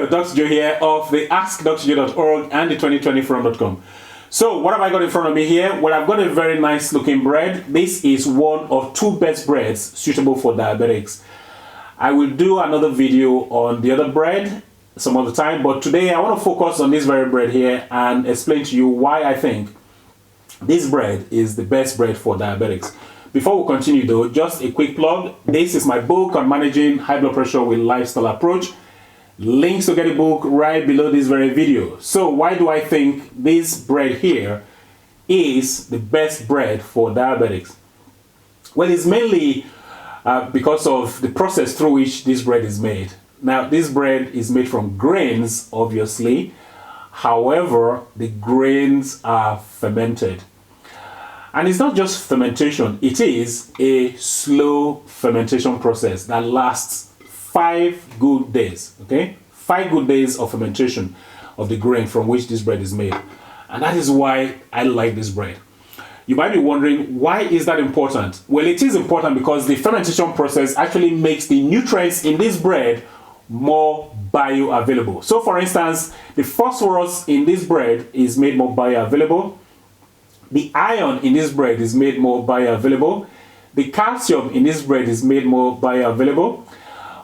Hello, Dr. Joe here of the AskDrJoe.org and the 2020from.com. So what have I got in front of me here? Well, I've got a very nice looking bread. This is one of two best breads suitable for diabetics. I will do another video on the other bread some other time, but today I want to focus on this very bread here and explain to you why I think this bread is the best bread for diabetics. Before we continue though, just a quick plug. This is my book on managing high blood pressure with lifestyle approach. Links to get the book right below this very video. So why do I think this bread here is the best bread for diabetics? Well, it's mainly because of the process through which this bread is made. Now, this bread is made from grains, obviously. However, the grains are fermented. And it's not just fermentation, it is a slow fermentation process that lasts 5 good days, okay? 5 good days of fermentation of the grain from which this bread is made. And that is why I like this bread. You might be wondering, why is that important? Well, it is important because the fermentation process actually makes the nutrients in this bread more bioavailable. So for instance, the phosphorus in this bread is made more bioavailable. The iron in this bread is made more bioavailable. The calcium in this bread is made more bioavailable.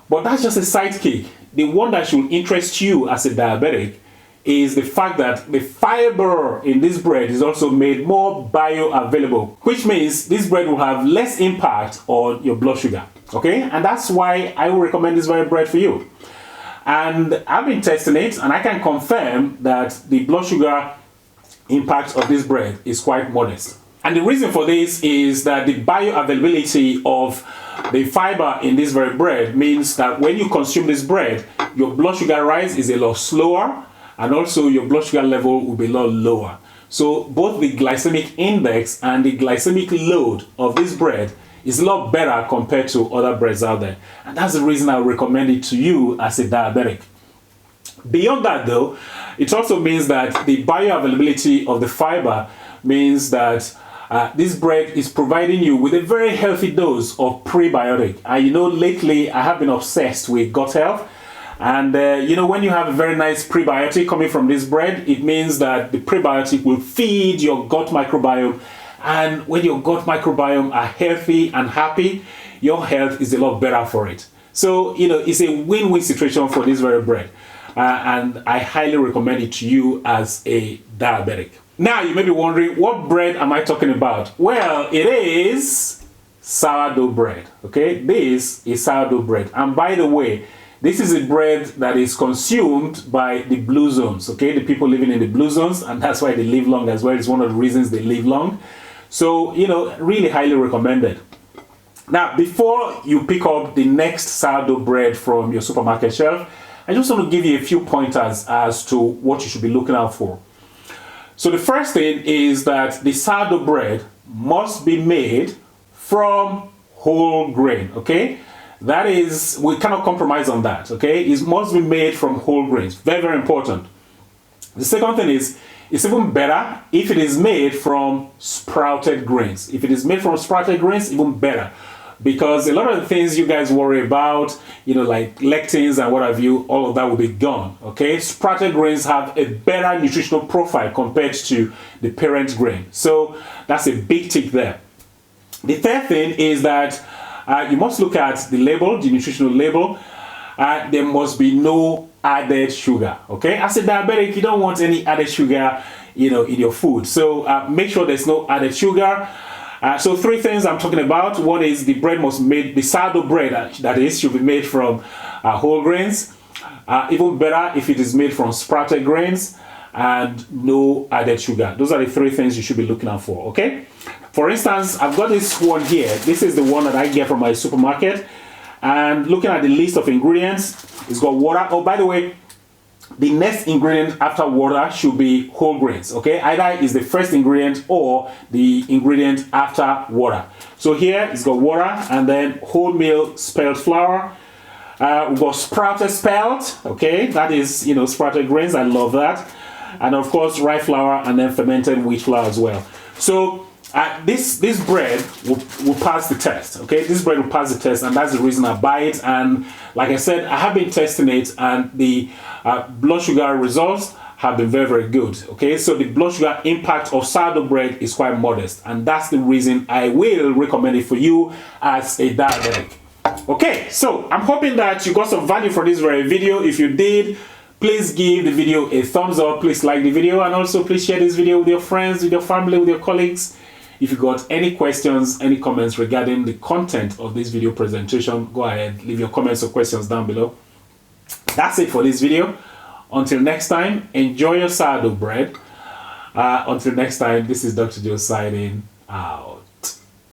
But that's just a sidekick. The one that should interest you as a diabetic is the fact that the fiber in this bread is also made more bioavailable, which means this bread will have less impact on your blood sugar. Okay? And that's why I will recommend this very bread for you. And I've been testing it and I can confirm that the blood sugar impact of this bread is quite modest. And the reason for this is that the bioavailability of the fiber in this very bread means that when you consume this bread, your blood sugar rise is a lot slower and also your blood sugar level will be a lot lower. So both the glycemic index and the glycemic load of this bread is a lot better compared to other breads out there. And that's the reason I recommend it to you as a diabetic. Beyond that though, it also means that the bioavailability of the fiber means that this bread is providing you with a very healthy dose of prebiotic. And you know, lately I have been obsessed with gut health. And you know, when you have a very nice prebiotic coming from this bread, it means that the prebiotic will feed your gut microbiome. And when your gut microbiome are healthy and happy, your health is a lot better for it. So, you know, it's a win-win situation for this very bread. And I highly recommend it to you as a diabetic. Now, you may be wondering, what bread am I talking about? Well, it is sourdough bread, okay? This is sourdough bread. And by the way, this is a bread that is consumed by the blue zones, okay? The people living in the blue zones, and that's why they live long as well. It's one of the reasons they live long. So, you know, really highly recommended. Now, before you pick up the next sourdough bread from your supermarket shelf, I just want to give you a few pointers as to what you should be looking out for. So the first thing is that the sourdough bread must be made from whole grain, okay? That is, we cannot compromise on that, okay? It must be made from whole grains. Very, very important. The second thing is, it's even better if it is made from sprouted grains. If it is made from sprouted grains, even better. Because a lot of the things you guys worry about, you know, like lectins and what have you, all of that will be gone, okay? Sprouted grains have a better nutritional profile compared to the parent grain. So that's a big tick there. The third thing is that you must look at the label, the nutritional label. There must be no added sugar, okay? As a diabetic, you don't want any added sugar, you know, in your food. So make sure there's no added sugar. So 3 things I'm talking about. One is the bread must be made, the sourdough bread that is, should be made from whole grains. Even better if it is made from sprouted grains and no added sugar. Those are the 3 things you should be looking out for, okay? For instance, I've got this one here. This is the one that I get from my supermarket. And looking at the list of ingredients, it's got water. Oh, by the way, the next ingredient after water should be whole grains, okay? Either is the first ingredient or the ingredient after water. So here it's got water and then wholemeal spelt flour. We've got sprouted spelt, okay? That is, you know, sprouted grains. I love that. And of course, rye flour and then fermented wheat flour as well. So this bread will pass the test. Okay, this bread will pass the test, and that's the reason I buy it. And like I said, I have been testing it, and the blood sugar results have been very, very good. Okay, so the blood sugar impact of sourdough bread is quite modest, and that's the reason I will recommend it for you as a diabetic. Okay, so I'm hoping that you got some value from this very video. If you did, please give the video a thumbs up, please like the video, and also please share this video with your friends, with your family, with your colleagues. If you got any questions, any comments regarding the content of this video presentation, go ahead, leave your comments or questions down below. That's it for this video. Until next time, enjoy your sourdough bread. Until next time, this is Dr. Joe signing out.